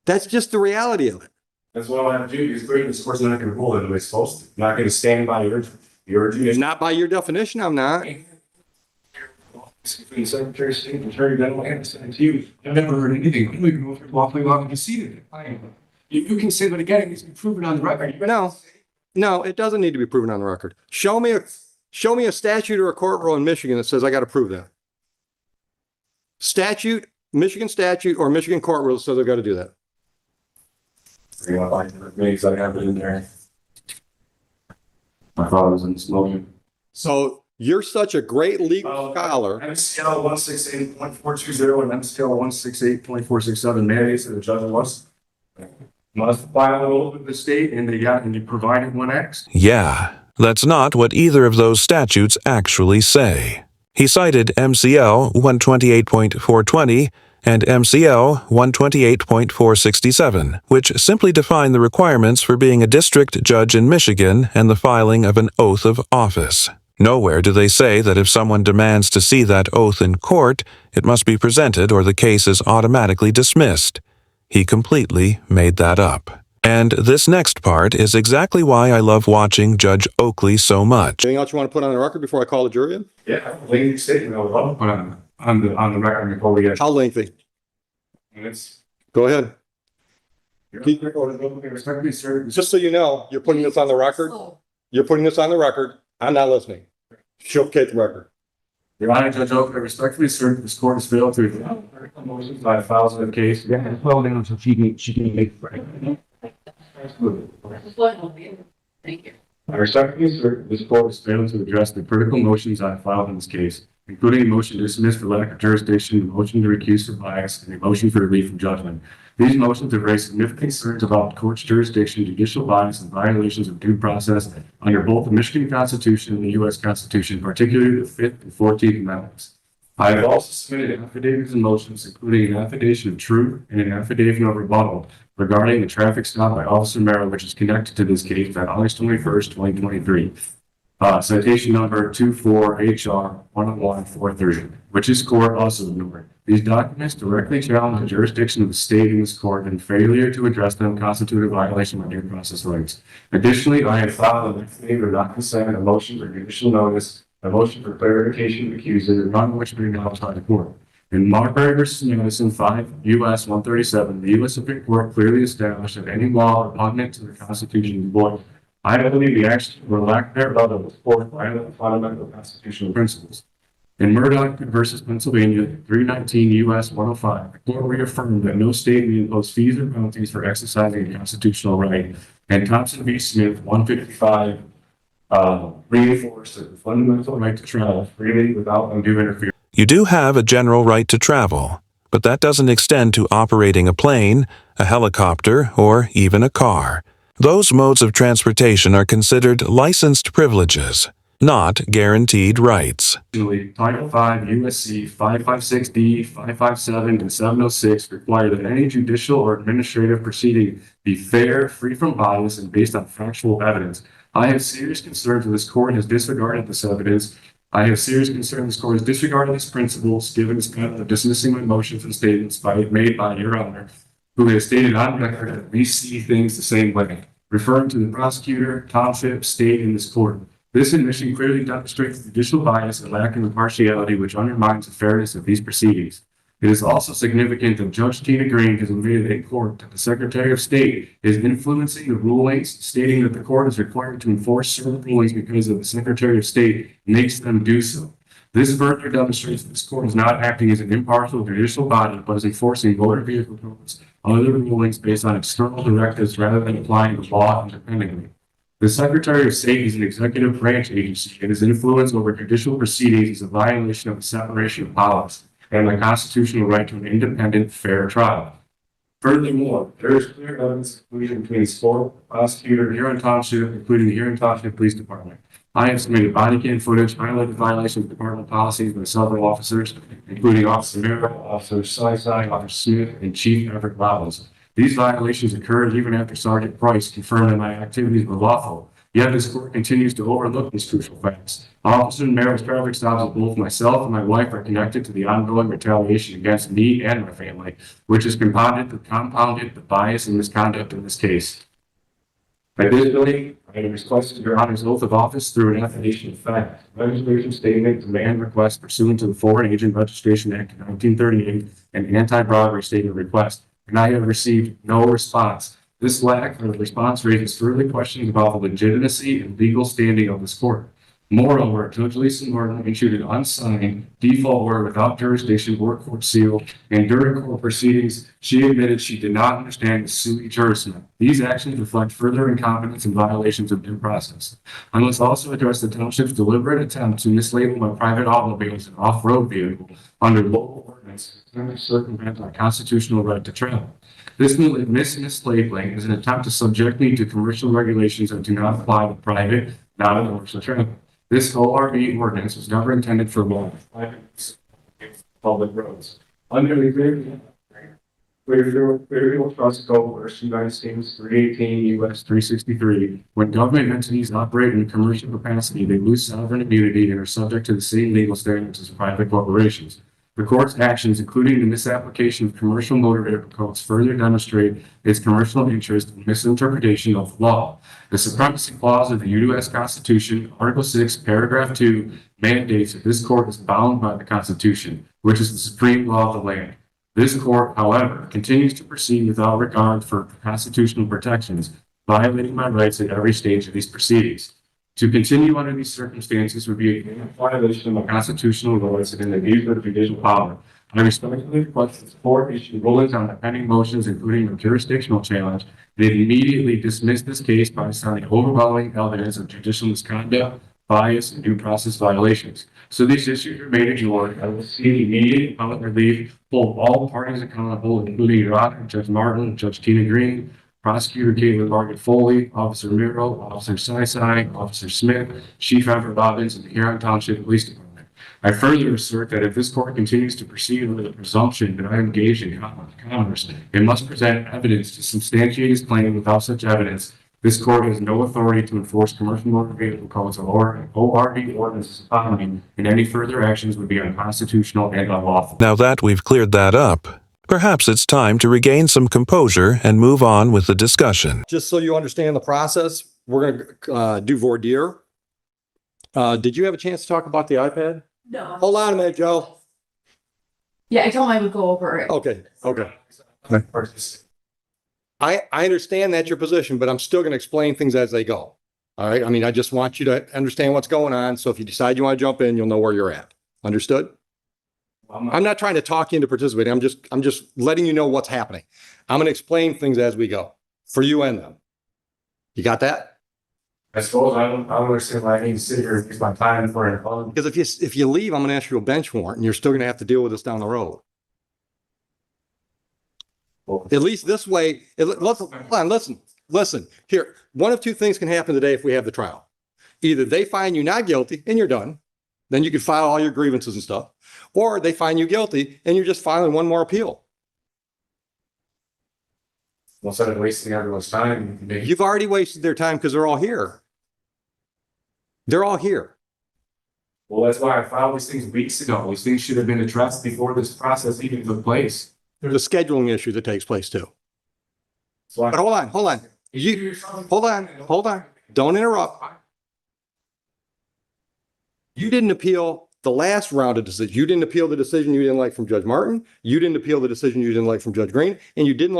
That's just the reality of it. That's what I have to do. Is great. This court's not going to rule it the way it's supposed to. I'm not going to stand by your jurisdiction. Not by your definition, I'm not. The Secretary of State and Attorney General and sent to you. I've never heard anything. I don't even know if you're lawfully allowed to proceed it. You can say that again. It's been proven on the record. No, it doesn't need to be proven on the record. Show me a statute or a court rule in Michigan that says I got to prove that. Michigan statute or Michigan court rule that says I've got to do that. I have it in there. My father was in this motion. So you're such a great legal scholar. MCL 168.420 and MCL 168.467 mandates that the judge must file an oath with the state and you provided one X. Yeah, that's not what either of those statutes actually say. He cited MCL 128.420 and MCL 128.467, which simply define the requirements for being a district judge in Michigan and the filing of an oath of office. Nowhere do they say that if someone demands to see that oath in court, it must be presented or the case is automatically dismissed. He completely made that up. And this next part is exactly why I love watching Judge Oakley so much. Anything else you want to put on the record before I call the jury in? Yeah, lengthy statement I would love to put on the record before we get. How lengthy? Minutes. Go ahead. Respectfully, sir. Just so you know, you're putting this on the record. You're putting this on the record. I'm not listening. Showcase the record. Your Honor, Judge Oakley, I respectfully assert this court has failed to motions by files of the case. Yeah, well, then so she can make. Thank you. I respectfully assert this court has failed to address the critical motions I filed in this case, including a motion to dismiss for lack of jurisdiction, a motion to recuse for bias, and a motion for relief from judgment. These motions have raised significant concerns about the court's jurisdiction, judicial bias, and violations of due process under both the Michigan Constitution and the U.S. Constitution, particularly the 5th and 14th Amendments. I have also submitted affidavits and motions, including an affidavit of truth and an affidavit of rebuttal regarding the traffic stop by Officer Merrill, which is connected to this case on August 21st, 2023. Citation number 24HR10143, which this court also ignored. These documents directly challenge the jurisdiction of the state in this court, and failure to address them constitute a violation of due process rights. Additionally, I have filed an affidavit of not consent, a motion for judicial notice, a motion for clarification of accuser, none of which may be outside the court. In Marbury versus Madison 5 U.S. 137, the U.S. Supreme Court clearly established that any law repugnant to the Constitution is void. I believe the action or lack thereof was forced violent fundamental constitutional principles. In Murdoch versus Pennsylvania 319 U.S. 105, the court reaffirmed that no state may impose fees or penalties for exercising a constitutional right. And Thompson v. Smith 155 reinforced that the fundamental right to travel freely without undue interference. You do have a general right to travel, but that doesn't extend to operating a plane, a helicopter, or even a car. Those modes of transportation are considered licensed privileges, not guaranteed rights. Title 5 U.S.C. 556D, 557, and 706 require that any judicial or administrative proceeding be fair, free from bias, and based on factual evidence. I have serious concerns that this court has disregarded this evidence. I have serious concern this court has disregarded these principles, given its pattern of dismissing my motions and statements made by Your Honor, who has stated on record that we see things the same way, referring to the prosecutor, township, state, and this court. This admission clearly demonstrates judicial bias and lack of impartiality, which undermines the fairness of these proceedings. It is also significant that Judge Tina Green has admitted in court that the Secretary of State is influencing the rulings, stating that the court is required to enforce certain rulings because the Secretary of State makes them do so. This further demonstrates that this court is not acting as an impartial judicial body, but is enforcing motor vehicle codes, other rulings based on external directives rather than applying the law independently. The Secretary of State is an executive branch agency, and his influence over judicial proceedings is a violation of the separation of powers and the constitutional right to an independent, fair trial. Furthermore, there is clear evidence of collusion between the court, prosecutor, Huron Township, including the Huron Township Police Department. I have submitted body cam footage highlighting violations of department policies by several officers, including Officer Merrill, Officer Syside, Officer Smith, and Chief Everett Lowes. These violations occurred even after Sergeant Price confirmed that my activities were lawful. Yet this court continues to overlook these crucial facts. Officer Merrill's traffic stops of both myself and my wife are connected to the ongoing retaliation against me and my family, which has compounded the bias and misconduct in this case. Additionally, I have requested Your Honor's oath of office through an affidavit of fact, registration statement, demand request pursuant to the Foreign Agent Registration Act of 1938, and anti-bribery statement request, and I have received no response. This lack of response raises further questions about the legitimacy and legal standing of this court. Moreover, Judge Lisa Norton issued an unsigned default order without jurisdiction or court seal, and during court proceedings, she admitted she did not understand the sui juris. These actions reflect further incompetence and violations of due process. I must also address the township's deliberate attempt to mislabel my private automobile as an off-road vehicle under local ordinance to circumvent my constitutional right to travel. This mislabeling is an attempt to subject me to commercial regulations that do not apply to private, non-commercial travel. This ORV ordinance was never intended for public roads. Under the Clearfield Trust Code, versus United States 318 U.S. 363, when government entities operate in commercial capacity, they lose sovereign immunity and are subject to the same legal standards as private corporations. The court's actions, including the misapplication of commercial motor vehicle codes, further demonstrate its commercial interest in misinterpretation of the law. The supremacy clause of the U.S. Constitution, Article 6, Paragraph 2, mandates that this court is bound by the Constitution, which is the supreme law of the land. This court, however, continues to proceed without regard for constitutional protections, violating my rights at every stage of these proceedings. To continue under these circumstances would be a violation of my constitutional rights and an abuse of judicial power. I respectfully request that the court issue rulings on the pending motions, including the jurisdictional challenge, and immediately dismiss this case by citing overwhelming evidence of judicial misconduct, bias, and due process violations. So these issues remain ignored. I will seek immediate appellate relief, hold all parties accountable, including Your Honor, Judge Martin, Judge Tina Green, Prosecutor Caitlin Margaret Foley, Officer Miro, Officer Sisai, Officer Smith, Chief Everett Robbins, and the Huron Township Police Department. I further assert that if this court continues to proceed under the presumption that I am engaged in commerce, it must present evidence to substantiate its claim. Without such evidence, this court has no authority to enforce commercial motor vehicle codes or ORV ordinances upon me, and any further actions would be unconstitutional and unlawful. Now that we've cleared that up, perhaps it's time to regain some composure and move on with the discussion. Just so you understand the process, we're going to do voir dire. Did you have a chance to talk about the iPad? No. Hold on a minute, Joe. Yeah, I told him I would go over it. Okay. I understand that's your position, but I'm still going to explain things as they go. All right. I mean, I just want you to understand what's going on. So if you decide you want to jump in, you'll know where you're at. Understood? I'm not trying to talk you into participating. I'm just letting you know what's happening. I'm going to explain things as we go for you and them. You got that? I suppose I don't understand why I need to sit here and use my time for an phone. Because if you leave, I'm going to ask you a bench warrant and you're still going to have to deal with this down the road. At least this way, listen, here, one of two things can happen today if we have the trial. Either they find you not guilty and you're done, then you can file all your grievances and stuff, or they find you guilty and you're just filing one more appeal. Well, instead of wasting everyone's time, You've already wasted their time because they're all here. They're all here. well, that's why I filed these things weeks ago. These things should have been addressed before this process even took place. There's a scheduling issue that takes place too. So I But hold on. Hold on. Don't interrupt. You didn't appeal the last round of decision. You didn't appeal the decision you didn't like from Judge Martin. You didn't appeal the decision you didn't like from Judge Green, and you didn't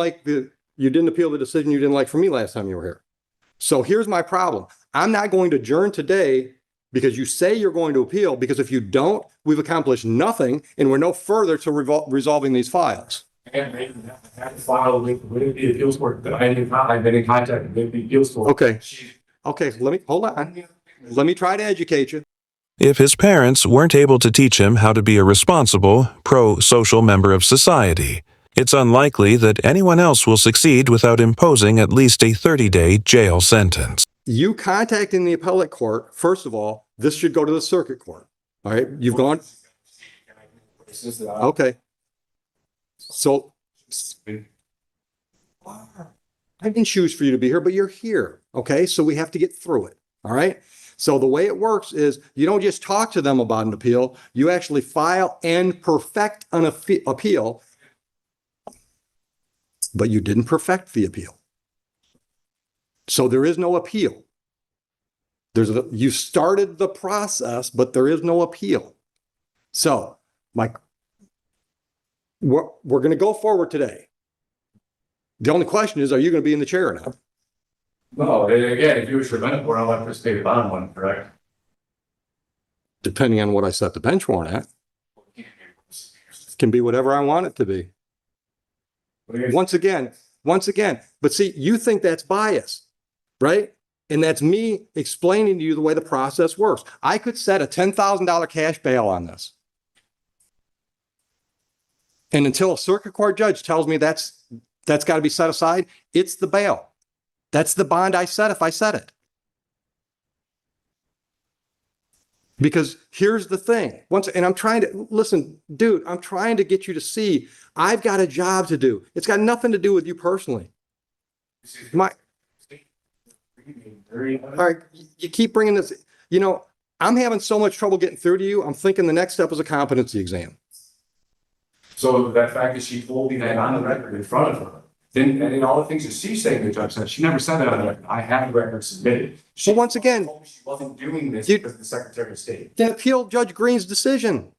appeal the decision you didn't like from me last time you were here. So here's my problem. I'm not going to adjourn today because you say you're going to appeal, because if you don't, we've accomplished nothing and we're no further to resolving these files. had to file with the appeals court that I've been in contact with the appeals court. Okay, hold on. Let me try to educate you. If his parents weren't able to teach him how to be a responsible, pro-social member of society, it's unlikely that anyone else will succeed without imposing at least a 30-day jail sentence. You contacting the appellate court, first of all, this should go to the circuit court. All right, you've gone. Okay. So I didn't choose for you to be here, but you're here. Okay, so we have to get through it. All right. So the way it works is you don't just talk to them about an appeal, you actually file and perfect an appeal, but you didn't perfect the appeal. So there is no appeal. You started the process, but there is no appeal. So we're going to go forward today. The only question is, are you going to be in the chair or not? No, again, if you were prevent for, I'll participate on one, correct? Depending on what I set the bench warrant at. It can be whatever I want it to be. Once again, but see, you think that's bias, right? And that's me explaining to you the way the process works. I could set a $10,000 cash bail on this. And until a circuit court judge tells me that's got to be set aside, it's the bail. That's the bond I set if I set it. Because here's the thing. And I'm trying to, listen, dude, I'm trying to get you to see I've got a job to do. It's got nothing to do with you personally. All right, you keep bringing this, I'm having so much trouble getting through to you. I'm thinking the next step is a competency exam. So that fact that she told me that on the record in front of her, then, and then all the things that she's saying, the judge said, she never said that on the record. I have the record submitted. So once again, told me she wasn't doing this You- because of the Secretary of State. then appeal Judge Green's decision.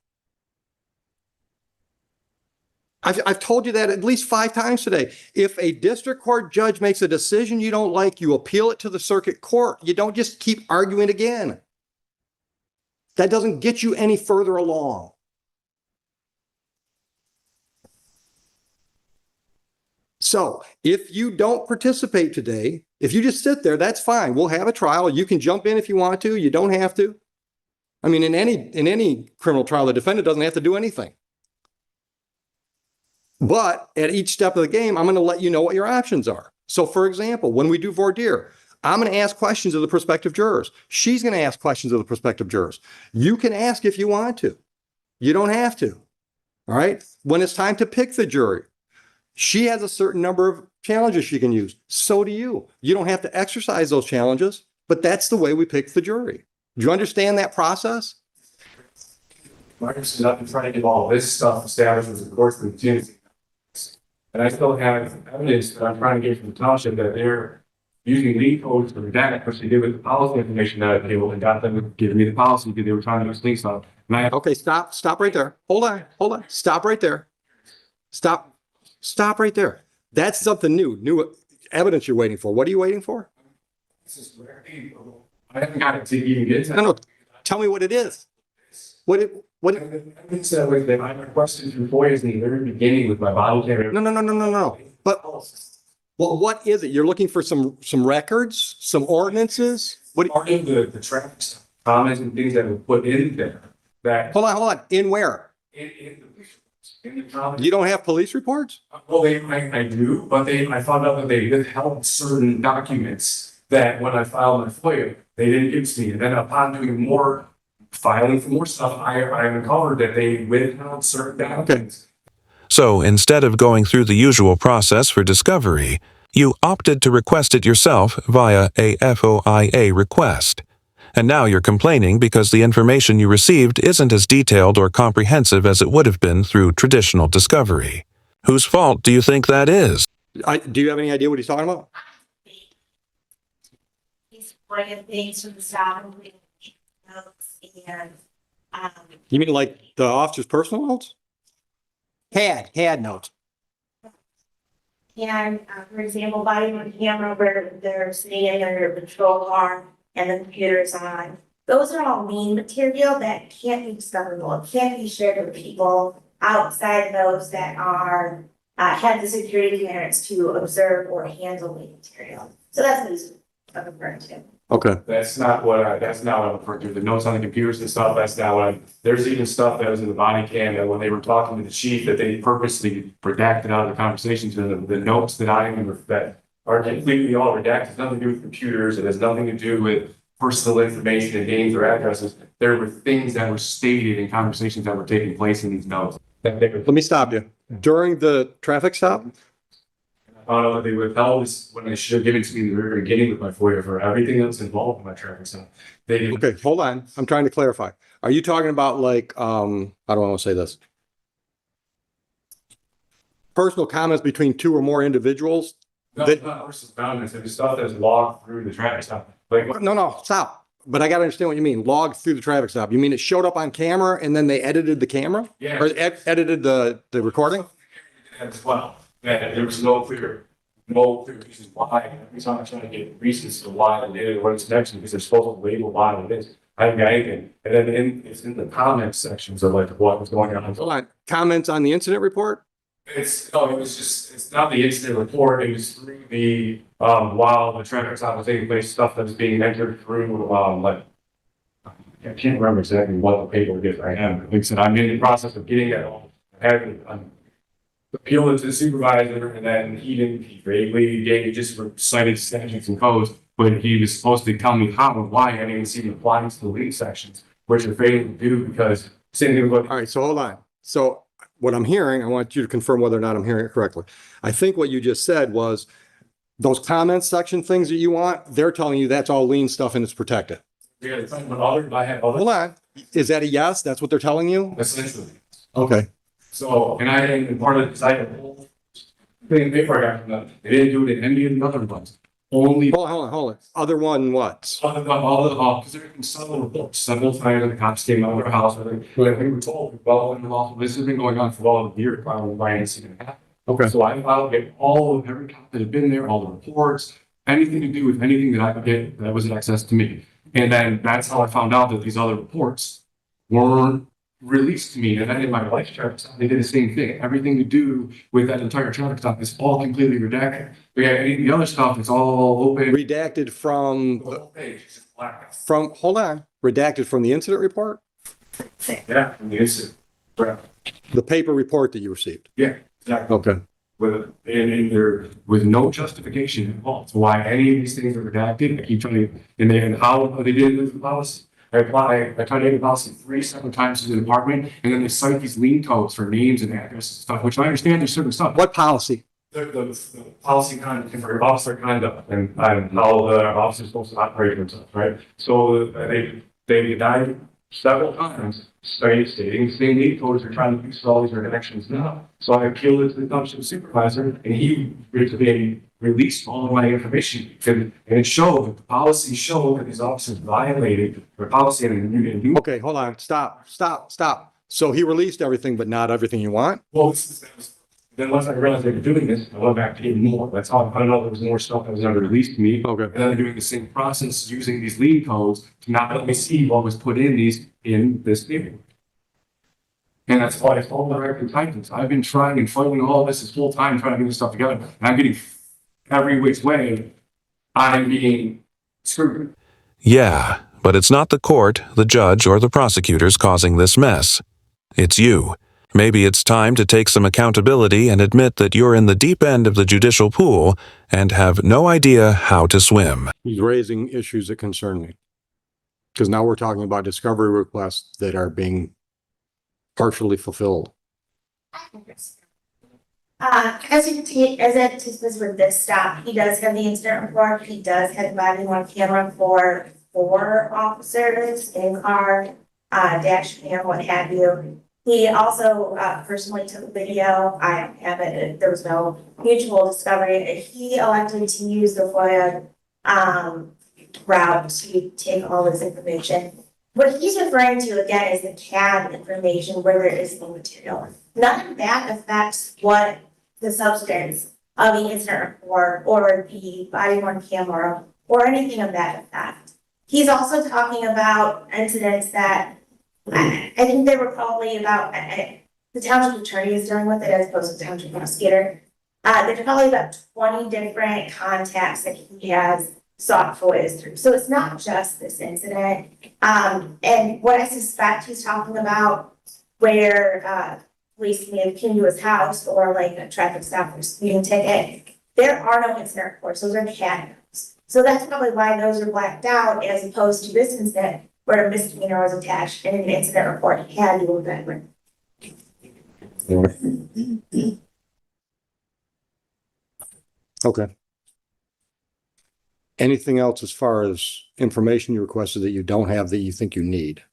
I've told you that at least 5 times today. If a district court judge makes a decision you don't like, you appeal it to the circuit court. You don't just keep arguing again. That doesn't get you any further along. So if you don't participate today, if you just sit there, that's fine. We'll have a trial. You can jump in if you want to. You don't have to. I mean, in any criminal trial, the defendant doesn't have to do anything. But at each step of the game, I'm going to let you know what your options are. So for example, when we do voir dire, I'm going to ask questions of the prospective jurors. She's going to ask questions of the prospective jurors. You can ask if you want to. You don't have to. All right. When it's time to pick the jury, she has a certain number of challenges she can use. So do you. You don't have to exercise those challenges, but that's the way we pick the jury. Do you understand that process? Marcus is up and trying to get all this stuff established with the courts and the and I still have evidence that I'm trying to get from the township that they're using lead codes to redact, which they did with the policy information that I tabled and got them to give me the policy because they were trying to do things on. And I Okay, stop right there. Hold on. Stop right there. Stop right there. That's something new evidence you're waiting for. What are you waiting for? this is where I haven't got it to even get to. No. Tell me what it is. What Evidence that was that I requested through FOIA's in the very beginning with my bottle camera. No. But well, what is it? You're looking for some records, some ordinances? What? Part of the traffic stuff, comments and things that were put in there that. Hold on. In where? In the comments. You don't have police reports? Well, I do, but I found out that they withheld certain documents that when I filed my FOIA, they didn't give to me. And then upon doing more filing for more stuff, I uncovered that they withheld certain documents. So instead of going through the usual process for discovery, you opted to request it yourself via a FOIA request. And now you're complaining because the information you received isn't as detailed or comprehensive as it would have been through traditional discovery. Whose fault do you think that is? Do you have any idea what he's talking about? He's bringing things from the south notes and, You mean like the officer's personal notes? Had notes. and, for example, body on camera where they're sitting in their patrol car and the computer's on. Those are all lean material that can't be discoverable. It can't be shared with people outside those that are, have the security clearance to observe or handle lean material. So that's what he's referring to. Okay. That's not what I'm referring to. The notes on the computers and stuff, that's not what there's even stuff that was in the body cam that when they were talking to the chief, that they purposely redacted out of the conversation to the notes that that are completely all redacted. It's nothing to do with computers. It has nothing to do with personal information and names or addresses. There were things that were stated in conversations that were taking place in these notes. Let me stop you. During the traffic stop? I found out that they withheld this when they should have given to me in the very beginning with my FOIA for everything that's involved in my traffic stop. They didn't. Okay, hold on. I'm trying to clarify. Are you talking about like, how do I want to say this? Personal comments between 2 or more individuals? No, it's not personal comments. It was stuff that's logged through the traffic stop. Like, No, stop. But I got to understand what you mean. Logged through the traffic stop. You mean it showed up on camera and then they edited the camera? yeah. Or edited the recording? As well, that there was no clear reasons why. Every time I'm trying to get reasons to why they did it, what it's next, because they're supposed to label why it is. I haven't got anything. And then it's in the comments sections of like what was going on. Hold on. Comments on the incident report? It's not the incident report. It was through the, while the traffic stop was taking place, stuff that was being entered through, like, I can't remember exactly what the paper is I am. Like I said, I'm in the process of getting it all. I'm appealing to the supervisor and then he vaguely gave just cited statutes and codes, but he was supposed to tell me how and why I didn't even see the applying to the lead sections, which are failing to do because same thing with. All right, so hold on. So what I'm hearing, I want you to confirm whether or not I'm hearing it correctly. I think what you just said was those comments section things that you want, they're telling you that's all lien stuff and it's protected. Yeah, it's like I have other. Hold on. Is that a yes? That's what they're telling you? Essentially. Okay. So, and part of it is I had a whole thing paper I got from them. They didn't do it in any of the other ones. Only Hold on. Other one what? all the because they're in several reports, several times the cops came out of our house. And we were told, well, and also, this has been going on for all the years. Why incident happened. Okay. So I filed get all of every cop that had been there, all the reports, anything to do with anything that I could get that was access to me. And then that's how I found out that these other reports weren't released to me. And then in my life traffic stop, they did the same thing. Everything to do with that entire traffic stop is all completely redacted. But yeah, the other stuff, it's all open. Redacted from, The whole page is just black. hold on, redacted from the incident report? Yeah, from the incident. Right. The paper report that you received? Yeah, exactly. Okay. With no justification involved. So why any of these things are redacted, I keep trying to, and how they did it with the policy. I tried to get the policy 3 separate times to the department, and then they cite these lien codes for names and addresses and stuff, which I understand there's certain stuff. What policy? The policy conduct for officer conduct and how the officer is supposed to operate themselves, right? So they denied several times, stating the same lead codes are trying to fix all these connections now. So I appealed it to the township supervisor, and he released all of my information. And it showed that the policy showed that these officers violated the policy and you didn't do. Okay, hold on, stop. So he released everything, but not everything you want? Well, then once I realized they were doing this, I went back to even more. That's how I found out there was more stuff that was never released to me. Okay. And then they're doing the same process using these lead codes to not let me see what was put in this paper. And that's why I told the American Titans. I've been trying and fighting all this full time trying to get this stuff together. And I'm getting every which way I'm being screwed. Yeah, but it's not the court, the judge, or the prosecutors causing this mess. It's you. Maybe it's time to take some accountability and admit that you're in the deep end of the judicial pool and have no idea how to swim. He's raising issues that concern me. Because now we're talking about discovery requests that are being partially fulfilled. As it is with this stop, he does have the incident report, he does have the body on camera for 4 officers in car, dash cam, what have you. He also personally took a video. I don't have it. There was no mutual discovery. He elected to use the FOIA route to take all this information. What he's referring to again is the CAD information where there is no material. None of that affects what the substance of the incident report or the body worn camera or anything of that effect. He's also talking about incidents that I think they were probably about, the township attorney is dealing with it as opposed to the township prosecutor. There's probably about 20 different contacts that he has sought FOIAs through. So it's not just this incident. And what I suspect he's talking about where police may have came to his house or like a traffic stop or speeding ticket, there are no incident reports. Those are CAD notes. So that's probably why those are blacked out as opposed to this incident where a misdemeanor was attached and an incident report had you been. Okay. Anything else as far as information you requested that you don't have that you think you need?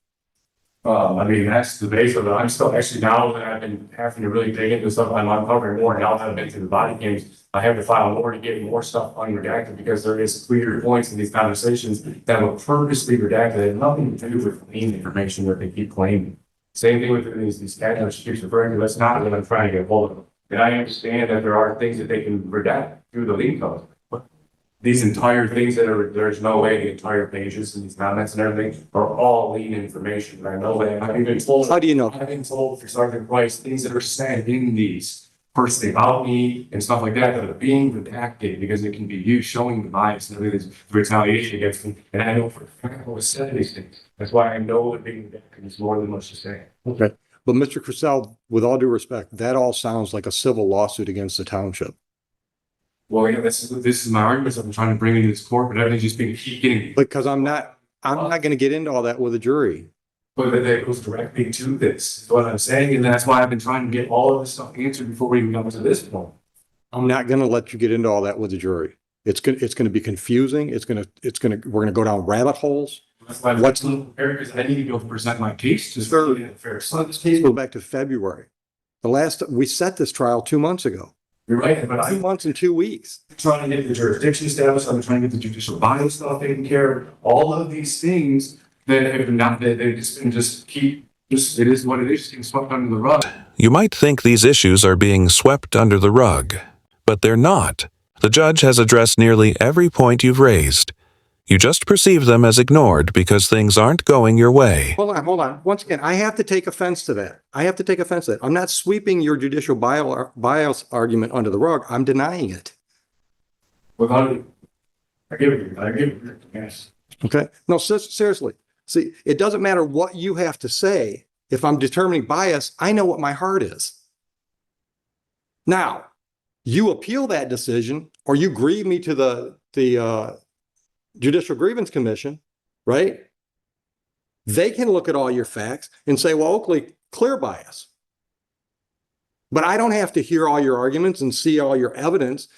I mean, that's the base of it. I'm still actually, now that I've been having to really dig into stuff, I'm uncovering more. Now that I've been through the body cams, I have to file more to get more stuff unredacted because there is clear points in these conversations that were purposely redacted. They have nothing to do with lien information that they keep claiming. Same thing with these CAD notes she keeps referring to. That's not what I'm trying to get hold of. And I understand that there are things that they can redact through the lien code. These entire things that are, there's no way the entire pages and these comments and everything are all lien information. And I know that I've been told. How do you know? I've been told for Sergeant Price, things that are said in these personally about me and stuff like that that are being redacted because it can be used showing the bias and everything, the retaliation against me. And I know for a fact what was said in these things. That's why I know that being redacted is more than much to say. Okay. But Mr. Crisell, with all due respect, that all sounds like a civil lawsuit against the township. Well, yeah, this is my arguments. I've been trying to bring into this court, but everything's just being keep getting. Because I'm not going to get into all that with a jury. But that goes directly to this, is what I'm saying, and that's why I've been trying to get all of this stuff answered before we even come to this point. I'm not going to let you get into all that with the jury. It's going to be confusing. We're going to go down rabbit holes. That's why what's because I need to be able to present my case to Sir, fair. So this case goes back to February We set this trial 2 months ago. You're right, but 2 months and 2 weeks. trying to get the jurisdiction established, I'm trying to get the judicial bias stuff taken care of, all of these things that have not, that they just keep, it is what it is, getting swept under the rug. You might think these issues are being swept under the rug, but they're not. The judge has addressed nearly every point you've raised. You just perceive them as ignored because things aren't going your way. Hold on. Once again, I have to take offense to that. I'm not sweeping your judicial bias argument under the rug. I'm denying it. Without, I give it, yes. Okay? No, seriously. See, it doesn't matter what you have to say. If I'm determining bias, I know what my heart is. Now, you appeal that decision or you grieve me to the Judicial Grievance Commission, right? They can look at all your facts and say, well, Oakley, clear bias. But I don't have to hear all your arguments and see all your evidence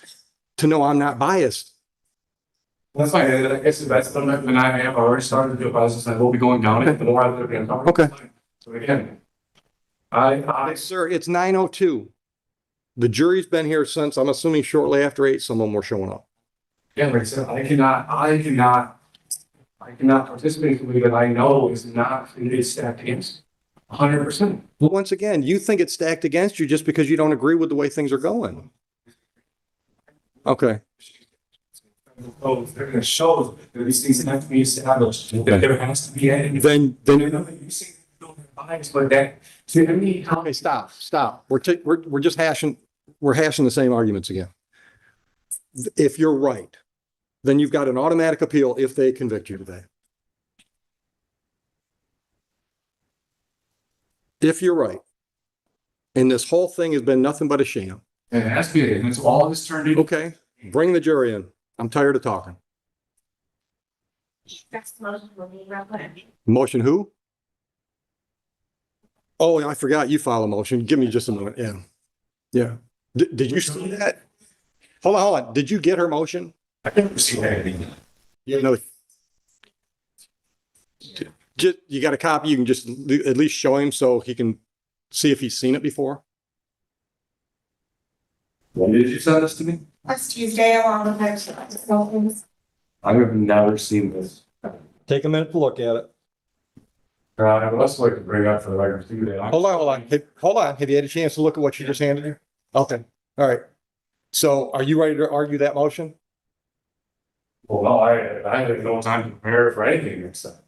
to know I'm not biased. That's fine, I guess that's the, and I have already started the process, I will be going down it, the more I look at it. Okay. So again, I, Sir, it's 9:02. The jury's been here since, I'm assuming shortly after 8, some of them were showing up. yeah, like I said, I cannot participate in something that I know is not, it is stacked against 100%. Well, once again, you think it's stacked against you just because you don't agree with the way things are going. Okay. Oh, they're going to show that these things have to be established, that there has to be any. Then You know, you see, bias, but that, see, I mean, okay, stop. We're just hashing the same arguments again. If you're right, then you've got an automatic appeal if they convict you today. If you're right, and this whole thing has been nothing but a sham. it has to be, and it's all this turned into. Okay, bring the jury in. I'm tired of talking. That's the motion will be real quick. Motion who? Oh, I forgot you filed a motion. Give me just a moment. Yeah. Yeah. Did you see that? Hold on. Did you get her motion? I never seen anything. You know, you got a copy. You can just at least show him so he can see if he's seen it before. When did you send this to me? Last Tuesday along with her motions. I have never seen this. Take a minute to look at it. I would also like to bring up for the record too that Hold on. Hold on. Have you had a chance to look at what she just handed you? Okay. All right. So are you ready to argue that motion? well, no, I had no time to prepare for anything except.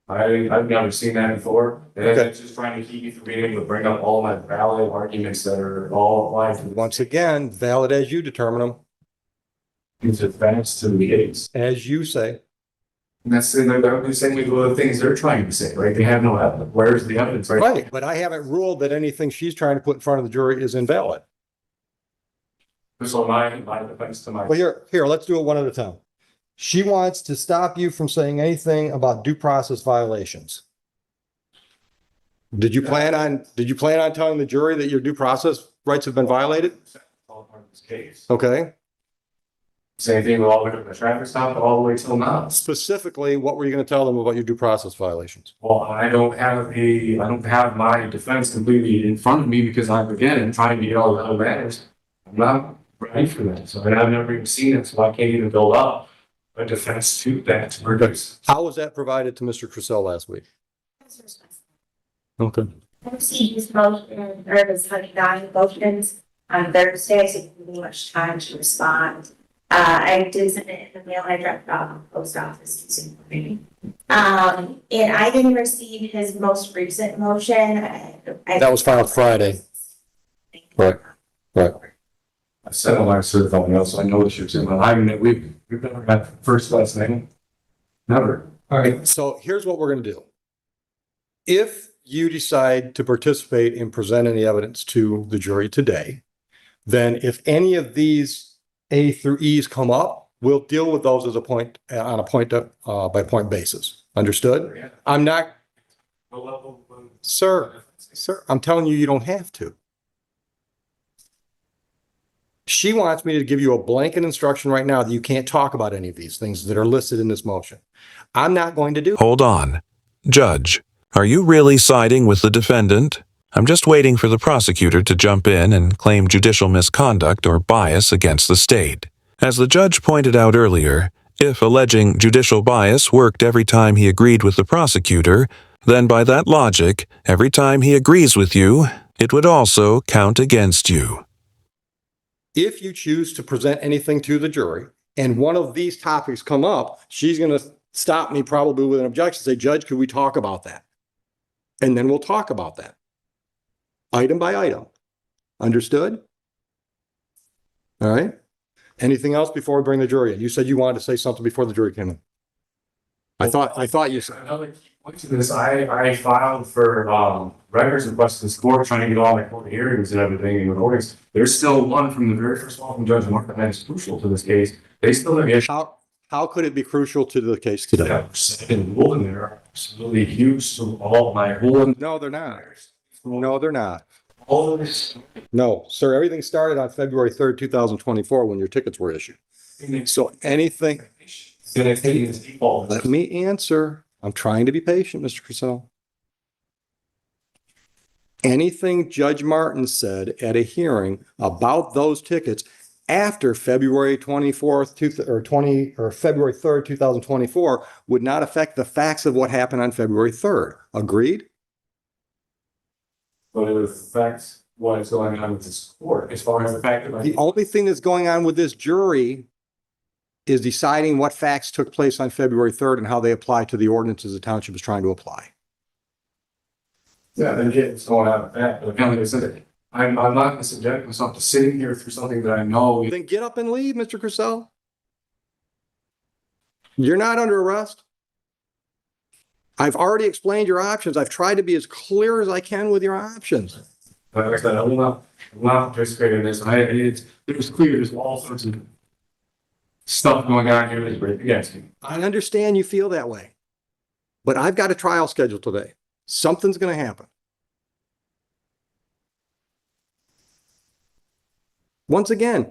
I've never seen that before. And Okay. it's just trying to keep me from being able to bring up all my valid arguments that are all applied to Once again, valid as you determine them, these advance to the case. as you say. And that's, and they're the same with the things they're trying to say, right? They have no evidence. Where's the evidence, right? Right. But I haven't ruled that anything she's trying to put in front of the jury is invalid. So my defense to my. Well, here, let's do it one at a time. She wants to stop you from saying anything about due process violations. Did you plan on telling the jury that your due process rights have been violated? All part of this case. Okay. Same thing with all the way to the traffic stop, all the way till now. Specifically, what were you going to tell them about your due process violations? Well, I don't have my defense completely in front of me because I'm again trying to get all the other matters. I'm not ready for that. So I've never even seen it, so I can't even build up a defense to that to produce. How was that provided to Mr. Crusoe last week? Okay. I received his motion, or his $109 motions on Thursday, so it didn't give me much time to respond. I did send it in the mail, I dropped it off at the post office this morning. And I didn't receive his most recent motion. That was filed Friday. Right. I said on my certified mail, so I know the ship's in, but we've never had first last name. Never. All right. So here's what we're going to do. If you decide to participate in presenting the evidence to the jury today, then if any of these A through E's come up, we'll deal with those as a point on a point by point basis. Understood? I'm not, sir, I'm telling you, you don't have to. She wants me to give you a blanket instruction right now that you can't talk about any of these things that are listed in this motion. I'm not going to do. Hold on. Judge, are you really siding with the defendant? I'm just waiting for the prosecutor to jump in and claim judicial misconduct or bias against the state. As the judge pointed out earlier, if alleging judicial bias worked every time he agreed with the prosecutor, then by that logic, every time he agrees with you, it would also count against you. If you choose to present anything to the jury and one of these topics come up, she's going to stop me probably with an objection, say, Judge, could we talk about that? And then we'll talk about that. Item by item. Understood? All right. Anything else before we bring the jury in? You said you wanted to say something before the jury came in. I thought you said. Another key point to this, I filed for records requests in this court, trying to get all my court hearings and everything in orders. There's still one from the very first one from Judge Martin that is crucial to this case. They still have issues. How could it be crucial to the case today? That second rule in there, absolutely huge to all my whole. No, they're not. No, they're not. All of this. No, sir, everything started on February 3rd, 2024, when your tickets were issued. So anything, let me answer. I'm trying to be patient, Mr. Crisell. Anything Judge Martin said at a hearing about those tickets after February 24th or February 3rd, 2024 would not affect the facts of what happened on February 3rd. Agreed? But it affects what is going on with this court, as far as the fact that. The only thing that's going on with this jury is deciding what facts took place on February 3rd and how they apply to the ordinances the township is trying to apply. Yeah, then it's going on with that, but like I said, I'm not gonna subject myself to sitting here through something that I know. Then get up and leave, Mr. Crisell. You're not under arrest. I've already explained your options. I've tried to be as clear as I can with your options. Like I said, I will not participate in this. It was clear there's all sorts of stuff going on here that's right against me. I understand you feel that way, but I've got a trial scheduled today. Something's going to happen. Once again,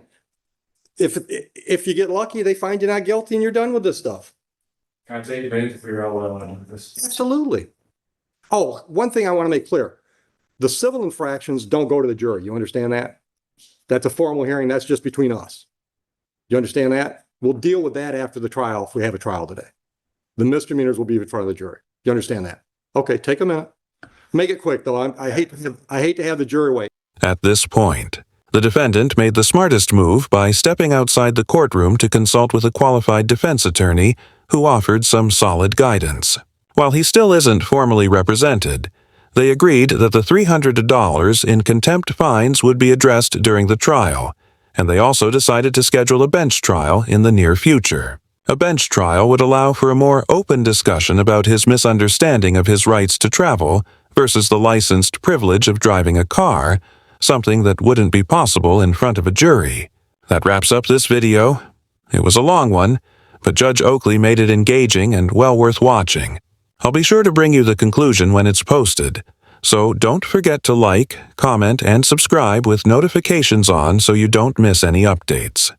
if you get lucky, they find you not guilty and you're done with this stuff. Can I take a minute to figure out what I want to do with this? Absolutely. Oh, one thing I want to make clear. The civil infractions don't go to the jury. You understand that? That's a formal hearing. That's just between us. You understand that? We'll deal with that after the trial if we have a trial today. The misdemeanors will be in front of the jury. You understand that? Okay, take a minute. Make it quick, though. I hate to have the jury wait. At this point, the defendant made the smartest move by stepping outside the courtroom to consult with a qualified defense attorney who offered some solid guidance. While he still isn't formally represented, they agreed that the $300 in contempt fines would be addressed during the trial, and they also decided to schedule a bench trial in the near future. A bench trial would allow for a more open discussion about his misunderstanding of his rights to travel versus the licensed privilege of driving a car, something that wouldn't be possible in front of a jury. That wraps up this video. It was a long one, but Judge Oakley made it engaging and well worth watching. I'll be sure to bring you the conclusion when it's posted, so don't forget to like, comment, and subscribe with notifications on so you don't miss any updates.